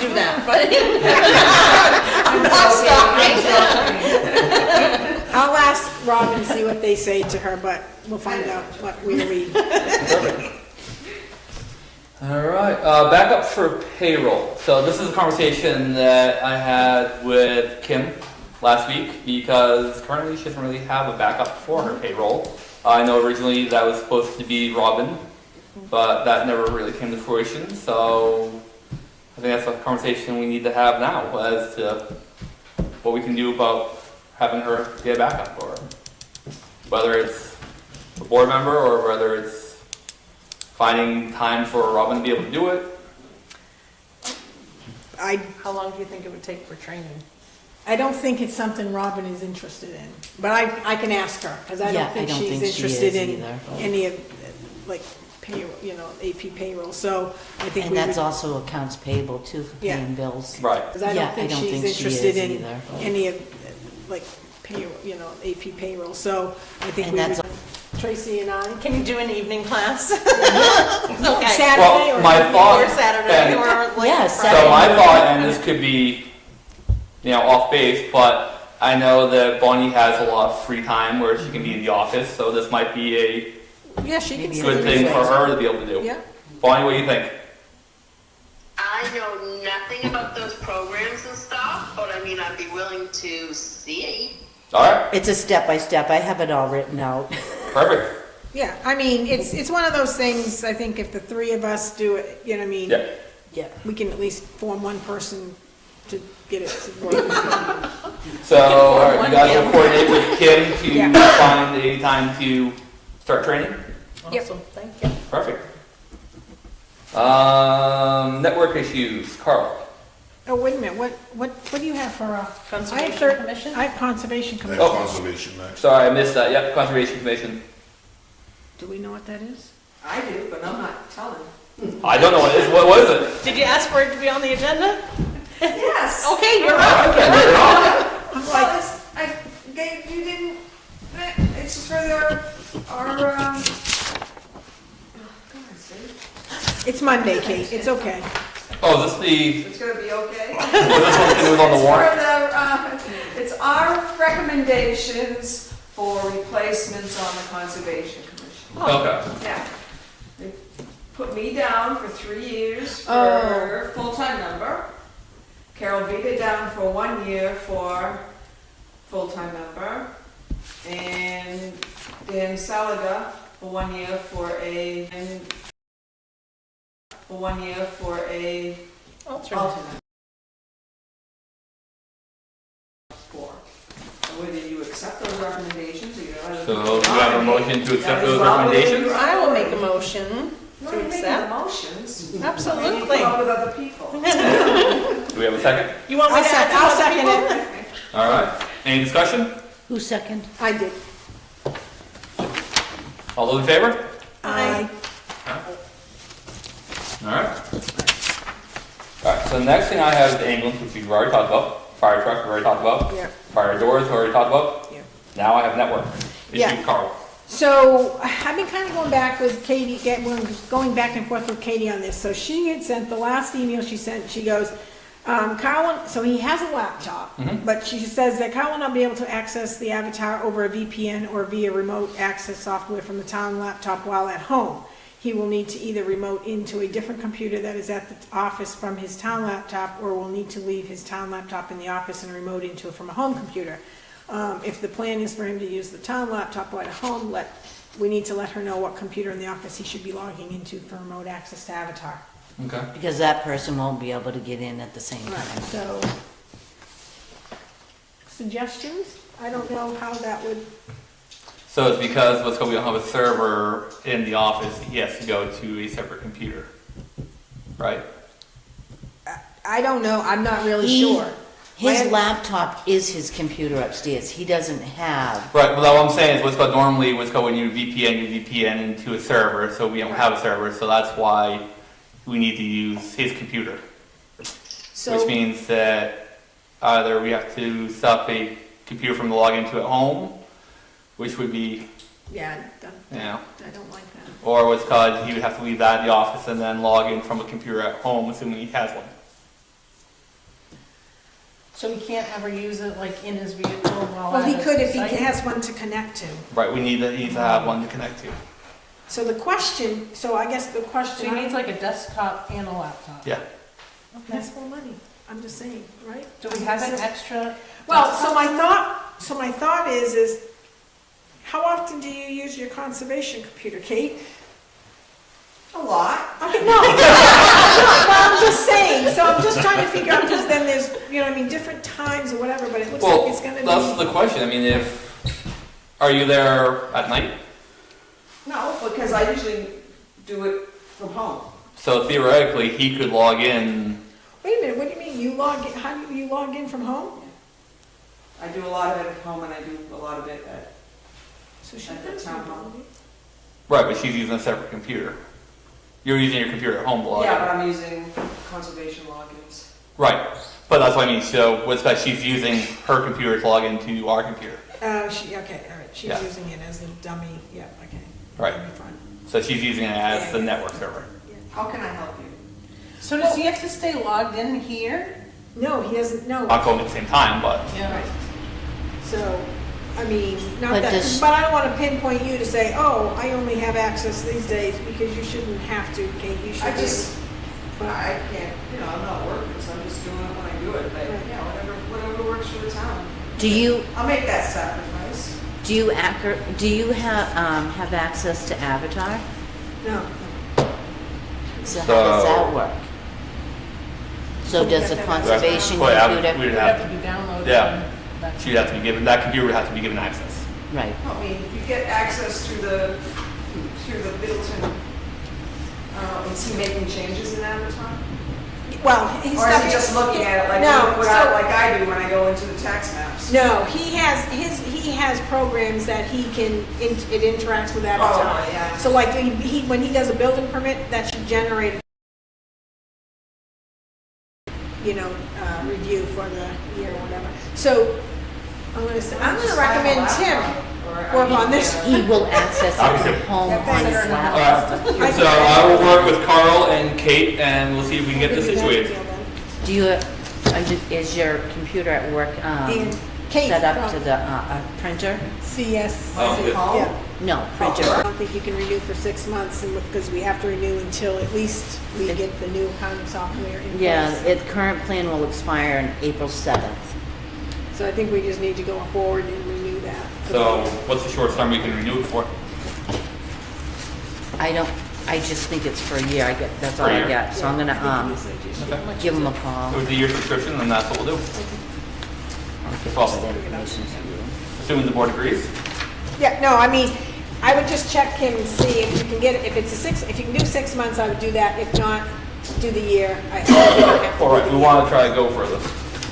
do that, but I'm not stopping. I'll ask Robin to see what they say to her, but we'll find out what we read. Perfect. All right, back up for payroll. So this is a conversation that I had with Kim last week because currently she doesn't really have a backup for her payroll. I know originally that was supposed to be Robin, but that never really came to fruition. So I think that's a conversation we need to have now as to what we can do about having her get a backup, or whether it's a board member or whether it's finding time for Robin to be able to do it. How long do you think it would take for training? I don't think it's something Robin is interested in, but I can ask her, because I don't think she's interested in any of, like, payroll, AP payroll, so I think And that's also accounts payable too for paying bills. Right. Because I don't think she's interested in any of, like, payroll, AP payroll, so I think we would, Tracy and I. Can you do an evening class? Okay. Saturday Well, or my thought, or Saturday or like Friday. so my thought, and this could be, off base, but I know that Bonnie has a lot of free time where she can be in the office, so this might be a She can good thing for her to be able to do. Yeah. Bonnie, what do you think? I know nothing about those programs and stuff, but I mean, I'd be willing to see. All right, It's a step by step. I have it all written out. perfect. Yeah, I mean, it's one of those things, I think if the three of us do it, you know what I mean? Yeah. Yeah. We can at least form one person to get it to work. So, all right, you guys will coordinate with Kim to find a time to start training? Awesome, thank you. Perfect. Network issues, Carl. Oh, wait a minute, what do you have for, Conservation Commission? I have Conservation Next Commission. conservation next. Sorry, I missed that. Yep, Conservation Commission. Do we know what that is? I do, but I'm not telling. I don't know what it is. What is it? Did you ask for it to be on the agenda? Yes. Okay, you're up. Well, I gave, you didn't, it's for our, go on, see. It's Monday, Kate, it's okay. Oh, is this the, It's gonna be okay. was this one that was on the warrant? It's our recommendations for replacements on the Conservation Commission. Okay. Yeah. They put me down for 3 years for full-time member. Carol Vita down for 1 year for full-time member. And Dan Salaga for 1 year for a, alternate. For. Whether you accept those recommendations or you don't. So do you have a motion to accept those recommendations? I will make a motion You to don't make accept. motions. Absolutely. You go with other people. Do we have a second? You want me to add I'll to other second people? it. All right. Any discussion? Who second? I did. All those in favor? I, All right. All right, so the next thing I have is the ambulance, which we've already talked about. Fire truck, we've already talked about. yeah, Fire doors, we already talked about. yeah. Now I have network. Yeah. Issue, Carl. So I've been kind of going back with Katie, going back and forth with Katie on this. So she had sent, the last email she sent, she goes, Carl, so he has a laptop, but she says that Carl will not be able to access the avatar over a VPN or via remote access software from the town laptop while at home. He will need to either remote into a different computer that is at the office from his town laptop, or will need to leave his town laptop in the office and remote into it from a home computer. If the plan is for him to use the town laptop while at home, we need to let her know what computer in the office he should be logging into for remote access to Avatar. Okay. Because that person won't be able to get in at the same Right, time. so, suggestions? I don't know how that would, So it's because we don't have a server in the office, he has to go to a separate computer, right? I don't know, I'm not really He- sure. His laptop is his computer upstairs. He doesn't have, Right, well, what I'm saying is normally when you VPN into a server, so we don't have a server, so that's why we need to use his computer. So, Which means that either we have to set up a computer from the login to at home, which would be, yeah, you know, I don't like that. or what's called, he would have to leave that in the office and then log in from a computer at home, assuming he has one. So he can't ever use it like in his vehicle while Well, at he a could if he site? has one to connect to. Right, we need to have one to connect to. So the question, so I guess the So question, he needs like a desktop and a laptop. Yeah. that's more money, I'm just saying, right? Do we have an extra? Well, desktop? so my thought is how often do you use your conservation computer, Kate? A lot. Okay, no. Well, I'm just saying, so I'm just trying to figure out, because then there's, you know, I mean, different times or whatever, but it looks Well, like it's gonna that's be. the question. I mean, are you there at night? No, because I usually do it from home. So theoretically, he could log in. Wait a minute, what do you mean, you log in, how do you log in from home? I do a lot of it at home and I do a lot of it at, So she At the does town log hall. in. Right, but she's using a separate computer. You're using your computer at home to log yeah, in. but I'm using conservation logins. Right, but that's what I mean. So what's that? She's using her computer to log into our computer. Okay, all right, she's Yeah. using it as the dummy, yeah, okay. Right. That'd be fun. So she's using it as the network server. How can I help you? So does he have to stay logged in here? No, he doesn't, no. Not going at the same time, but Yeah. Right. So, I mean, not But that, does- but I don't wanna pinpoint you to say, oh, I only have access these days, because you shouldn't have to, Kate, you should. I be just, able- I can't, I'm not working, so I'm just doing it when I do it, but Right. yeah, whatever works for the town. Do you, I'll make that sacrifice. do you have access to Avatar? No, So how does So- that work? So does the conservation Well, yeah, computer? we'd Would have have to be downloaded. Yeah. and that's- she'd have to be given that computer would have to be given access. Right. I mean, if you get access through the Middleton, is he making changes in Avatar? well, he's. Or is he just looking at it like, No, like I do when I go into the tax maps? No, he has programs that he can, it interacts with Avatar. Oh, yeah. So like, when he does a building permit, that should generate, review for the year or whatever. So, I'm gonna recommend Tim work on this. He will access it from home on his All laptop. All right. So I will work with Carl and Kate, and we'll see if we can get this situated. Do you, is your computer at work And Kate, set up to the printer? CS. Oh, good. Yeah. No, printer. I don't think you can renew for 6 months, and because we have to renew until at least we get the new accounting software in place. Yeah, current plan will expire on April 7th. So I think we just need to go forward and renew that. So what's the shortest time we can renew it for? I just think it's for a year. That's all For a I year. got. So I'm gonna, Okay. give him a call. So it's a year subscription, and that's what we'll do. I'll get Well, that information to you. Assuming the board agrees. Yeah, no, I mean, I would just check him and see if you can get, if you can do 6 months, I would do that. If not, do the year. All right, we want to try to go for the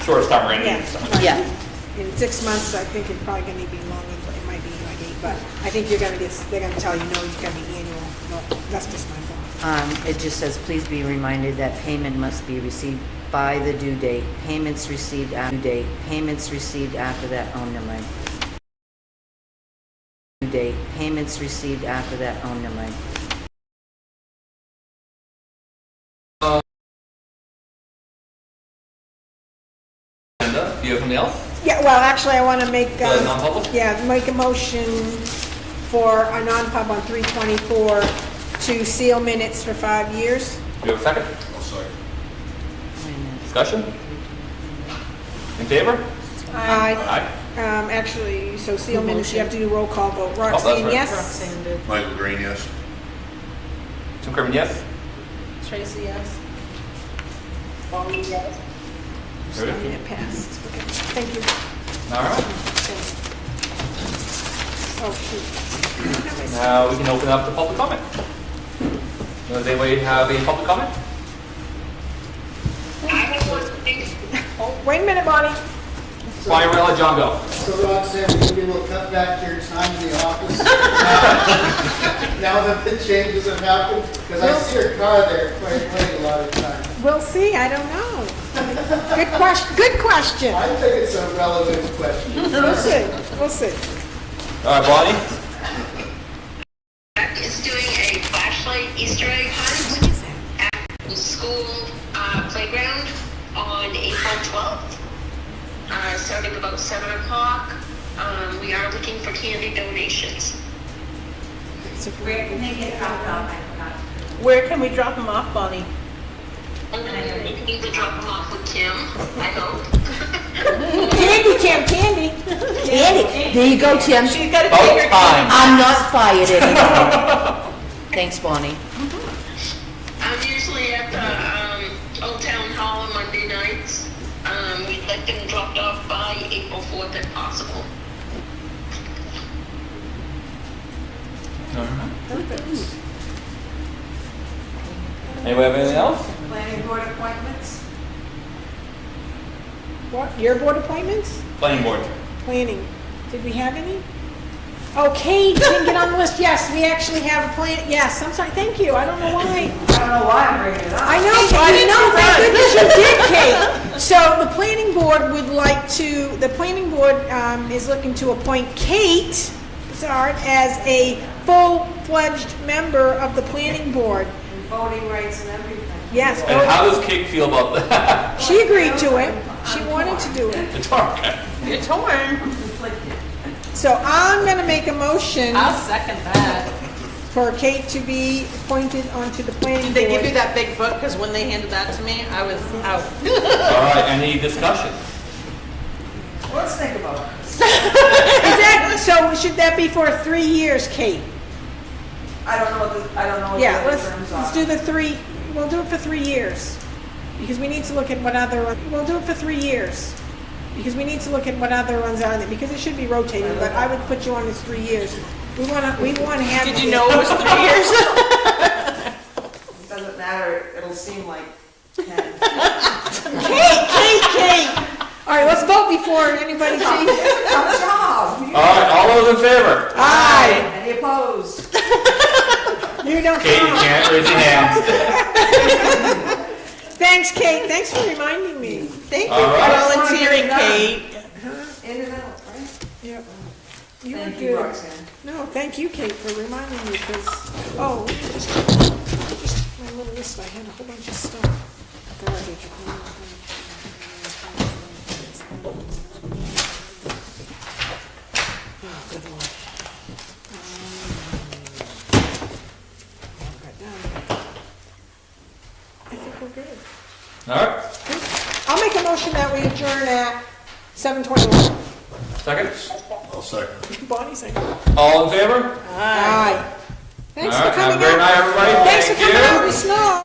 shortest time we're Yeah. in. So. right. Yeah. In 6 months, I think it's probably gonna be longer, but it might be like 8, but I think they're gonna tell you, no, it's gonna be annual. No, that's just my thought. It just says, please be reminded that payment must be received by the due date. Payments received after due date. Payments received after that, oh, never mind. Due date. Payments received after that, oh, never mind. Linda, do you have something else? Yeah, well, actually, I wanna make, The non-public? yeah, make a motion for a non-pub on 324 to seal minutes for 5 years. Do you have a second? Wait a minute. Discussion? In favor? Aye. Aye. Actually, so seal minutes, you have to do roll call vote. Roxanne, right. yes? Roxanne did. Michael Green, yes. Tim Kerman, yes? Tracy, yes. Ready? It passed. Okay, thank you. All right. Oh, shoot. Now we can open up the public comment. Does anybody have a public comment? I have one thing. Oh, wait a minute, Bonnie. Bonnie, we're gonna let John go. So Roxanne, we're gonna be able to cut back your time in the office now that the changes have happened? Because I see your car there quite late a lot of times. We'll see, I don't know. Good question, good question. I think it's a relevant question. We'll see, we'll see. All right, Bonnie. Jack is doing a flashlight Easter egg hunt What is that? at the school playground on April 12th. starting about 7 o'clock. We are looking for candy donations. Where can they get dropped off? I forgot. Where can we drop them off, Bonnie? We can either drop them off with Kim, I hope. Candy, Kim, candy. Candy, there you go, Tim. She's got to About take her time. I'm not fired anymore. Thanks, Bonnie. I'm usually at the Old Town Hall on Monday nights. We'd like them dropped off by April 4th if possible. Anybody have anything else? Planning board appointments? What, your board appointments? Planning board. Planning. Did we have any? Oh, Kate didn't get on the list. Yes, we actually have a plan. Yes, I'm sorry. Thank you. I don't know why. I don't know why I'm bringing it up. I know, Kate. No, thank goodness you did, Kate. So the planning board would like to, the planning board is looking to appoint Kate Zard as a full-fledged member of the planning board. And voting rights and everything. Yes, And how does Kate feel about that? she agreed to it. She wanted to do it. It's okay. You're torn. Conflicted. So I'm gonna make a motion I'll second that. for Kate to be appointed onto the planning Did board. they give you that big book? Because when they handed that to me, I was out. All right, any discussion? Let's think about this. Exactly. So should that be for 3 years, Kate? I don't know what the Yeah, other let's terms do are. the 3, we'll do it for 3 years. Because we need to look at what other, we'll do it for 3 years. Because we need to look at what other ones are there, because it should be rotating, but I would put you on as 3 years. We wanna have. Did you know it was 3 years? It doesn't matter, it'll seem like 10. Kate! All right, let's vote before anybody changes. Tough job. All right, all those in favor? Aye. Any opposed? You don't Kate, you count. can't raise your hands. Thanks, Kate. Thanks for reminding me. Thank you All for right. volunteering, Kate. In and out, right? Yep. You were Thank you, good. Roxanne. No, thank you, Kate, for reminding me, because, oh, just my little list, I had a whole bunch of stuff. Garbage. Oh, good Lord. I think we're good. All right, I'll make a motion that we adjourn at 7:21. second. I'll second. Bonnie second. All in favor? Aye. Thanks All for right, have a coming great out. night, everybody. Thanks for Thank coming you. out in the snow.